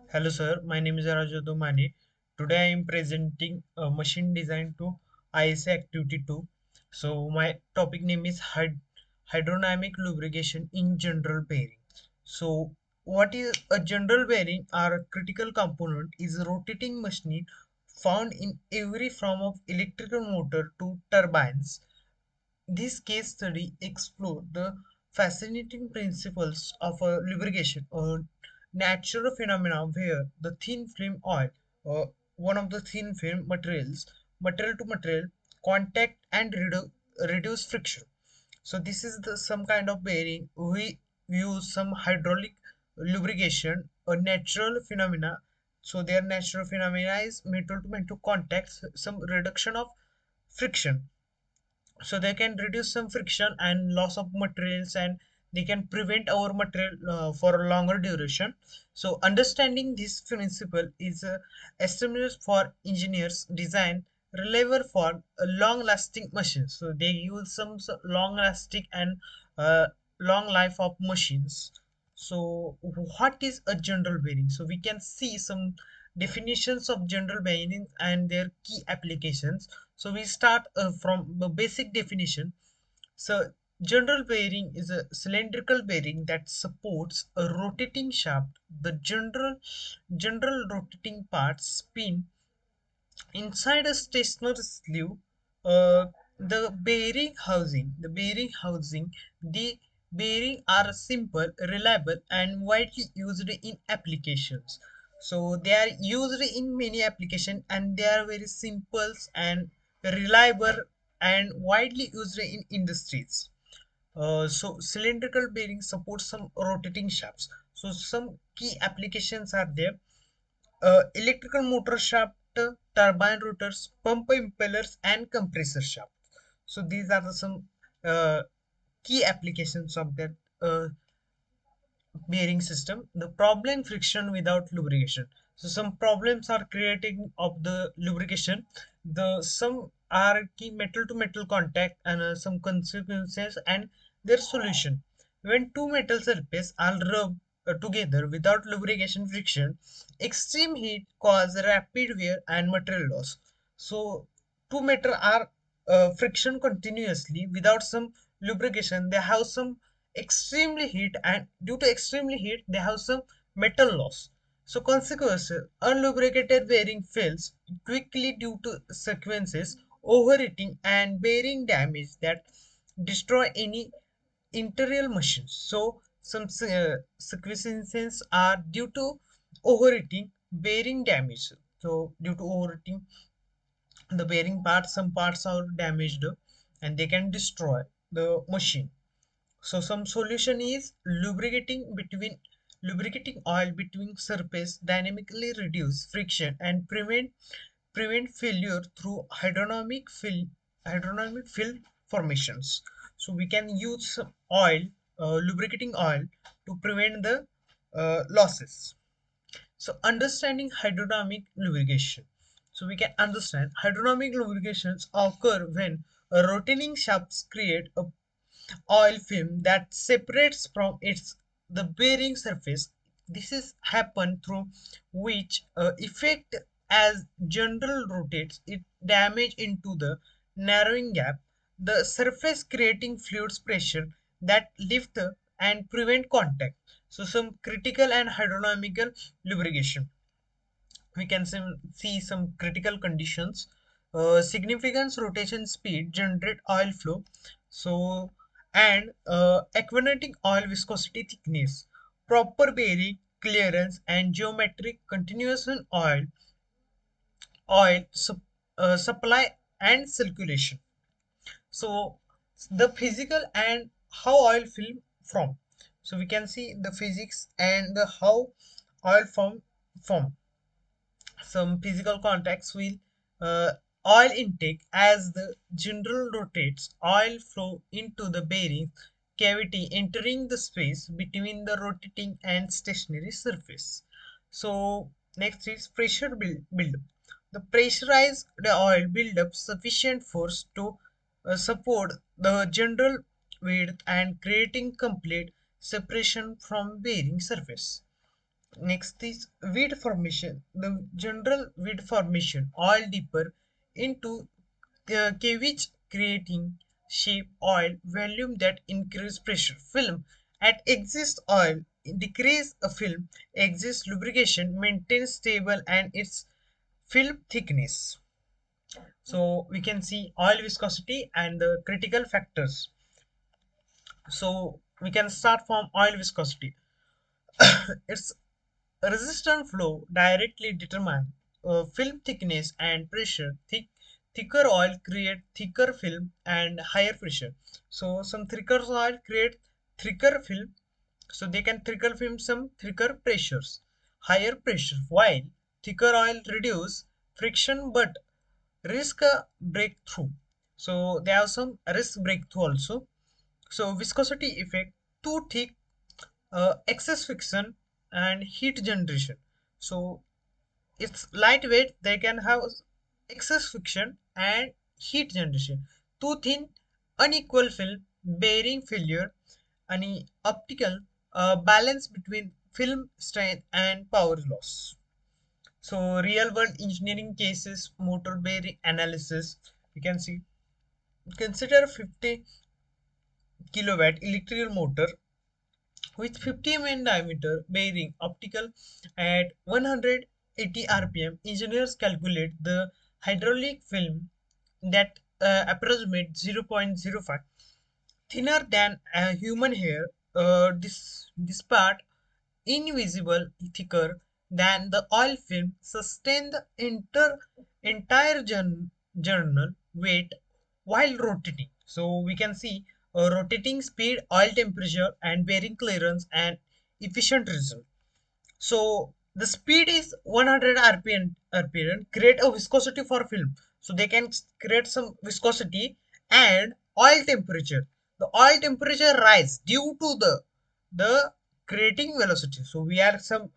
Hello sir, my name is Rajat Mane. Today I am presenting a machine design to ISE Activity 2. So my topic name is hydrodynamic lubrication in general bearing. So what is a general bearing or a critical component is a rotating machine found in every form of electrical motor to turbines. This case study explored the fascinating principles of lubrication, a natural phenomena where the thin film oil, uh, one of the thin film material to material contact and reduce friction. So this is some kind of bearing. We use some hydraulic lubrication, a natural phenomena. So their natural phenomena is metal to metal contact, some reduction of friction, so they can reduce some friction and loss of materials, and they can prevent our material for a longer duration. So understanding this principle is essential for engineers design reliable for a long lasting machines. So they use some long lasting and uh, long life of machines. So what is a general bearing? So we can see some definitions of general bearing and their key applications. So we start from the basic definition. So general bearing is a cylindrical bearing that supports a rotating shaft. The general rotating parts spin inside a stationary sleeve. Uh, the bearing are simple, reliable, and widely used in applications. So they are used in many applications, and they are very simple and reliable and widely used in industries. So cylindrical bearing supports some rotating shafts. So some key applications are there: electrical motor shaft, turbine rotors, pump impellers, and compressor shaft. So these are some uh, key applications of that bearing system. The problem: friction without lubrication. So some problems are creating of the lubrication. The some are key metal to metal contact and some consequences and their solution. When two metal surfaces are rubbed together without lubrication friction, extreme heat cause rapid wear and material loss. So two metal are friction continuously without some lubrication. They have some extremely heat, and due to extremely heat they have some metal loss. So consequences: unlubricated bearing fails quickly due to sequences overheating and bearing damage that destroy any interior machines. So some sequences are due to overheating, bearing damage. So due to overheating, the bearing parts, some parts are damaged, and they can destroy the machine. So some solution is lubricating oil between surface dynamically reduce friction and prevent failure through hydrodynamic fill formations. So we can use some oil, lubricating oil, to prevent the losses. So understanding hydrodynamic lubrication. So we can understand hydrodynamic lubrications occur when rotating shafts create a oil film that separates from its the bearing surface. This is happen through which effect as general rotates it damage into the narrowing gap the surface, creating fluids pressure that lift and prevent contact. So some critical and hydrodynamical lubrication, we can see some critical conditions. Significant rotation speed generate oil flow. So and aquatic oil viscosity thickness, proper bearing clearance, and geometric continuous in oil supply and circulation. So the physical and how oil film from. So we can see the physics and the how oil form. Some physical contacts will uh, oil intake. As the general rotates, oil flow into the bearing cavity, entering the space between the rotating and stationary surface. So next is pressure buildup. The pressurized the oil build up sufficient force to support the general width and creating complete separation from bearing surface. Next is weed formation. The general weed formation oil deeper into cavity creating shape oil volume that increase pressure. Film at exist oil decrease a film exist lubrication maintains stable and its film thickness. So we can see oil viscosity and the critical factors. So we can start from oil viscosity. Its resistant flow directly determine film thickness and pressure. Thicker oil create thicker film and higher pressure. So some thicker oil create thicker film. So they can thicker film some thicker pressures, higher pressure. While thicker oil reduce friction but risk a breakthrough. So they have some risk breakthrough also. So viscosity effect too thick excess friction and heat generation. So it's lightweight, they can have excess friction and heat generation. Too thin, unequal film, bearing failure, any optical balance between film strength and power loss. So real world engineering cases, motor bearing analysis, we can see. Consider 50 kilowatt electrical motor with 50 mm diameter bearing optical at 180 rpm. Engineers calculate the hydraulic film that approximate 0.05 thinner than a human hair. This part invisible thicker than the oil film sustain the entire journal weight while rotating. So we can see rotating speed, oil temperature, and bearing clearance and efficient result. So the speed is 100 rpm create a viscosity for film. So they can create some viscosity and oil temperature. The oil temperature rise due to the creating velocity. So we are some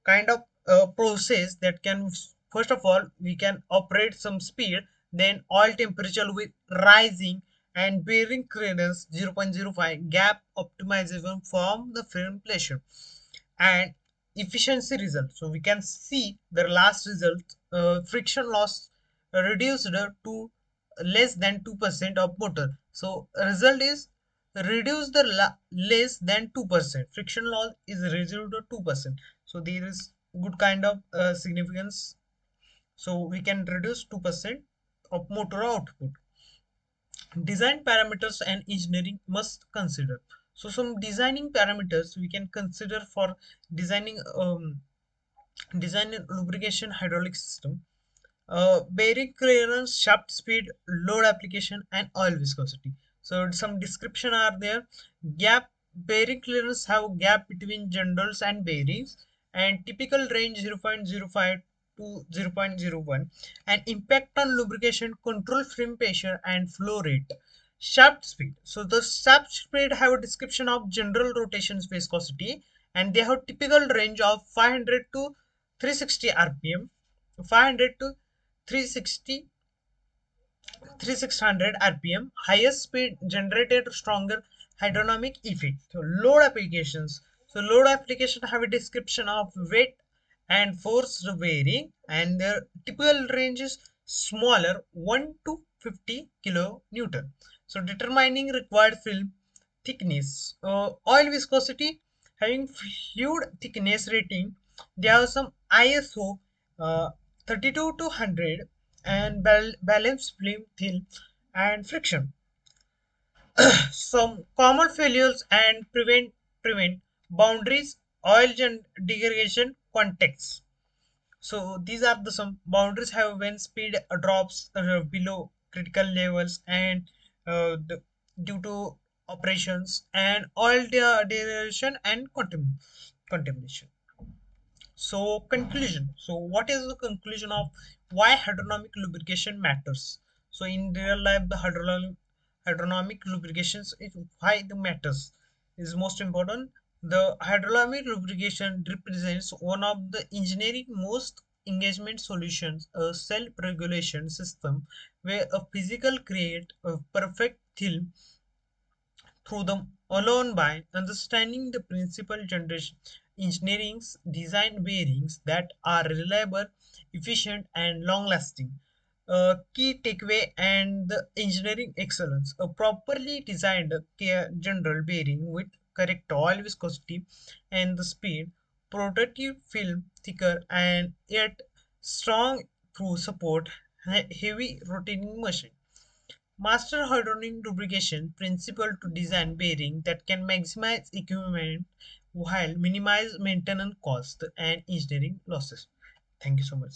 kind of process that can, first of all we can operate some speed, then oil temperature with rising and bearing clearance 0.05 gap optimization from the film pressure and efficiency result. So we can see the last result, friction loss reduced to less than 2% of motor. So result is reduce the less than 2%. Friction loss is reduced to 2%. So there is good kind of significance. So we can reduce 2% of motor output. Design parameters and engineering must consider. So some designing parameters we can consider for designing design lubrication hydraulic system. Bearing clearance, shaft speed, load application, and oil viscosity. So some description are there. Gap bearing clearance have gap between journals and bearings, and typical range 0.05 to 0.01, and impact on lubrication, control film pressure and flow rate. Shaft speed. So the shaft speed have a description of general rotation viscosity, and they have typical range of 500 to 360 rpm, 500 to 360 3600 rpm. Highest speed generated stronger hydrodynamic effect. So load applications. So load application have a description of weight and force bearing, and their typical range is smaller 1 to 50 kilo newton. So determining required film thickness. Oil viscosity having fluid thickness rating. There are some ISO 32 to 100 and balance film thin and friction. Some common failures and prevent boundaries, oil degradation contexts. So these are the some boundaries have when speed drops below critical levels and due to operations and oil degradation and contamination. So conclusion. So what is the conclusion of why hydrodynamic lubrication matters? So in real life, the hydrodynamic lubrications is why the matters is most important. The hydrodynamic lubrication represents one of the engineering most engagement solutions, a self-regulation system where a physical create a perfect film through them alone by understanding the principal generation engineers design bearings that are reliable, efficient, and long lasting. Key takeaway and the engineering excellence. A properly designed general bearing with correct oil viscosity and the speed, protective film thicker and yet strong through support heavy rotating machine. Master hydraulic lubrication principle to design bearing that can maximize equipment while minimize maintenance cost and engineering losses. Thank you so much.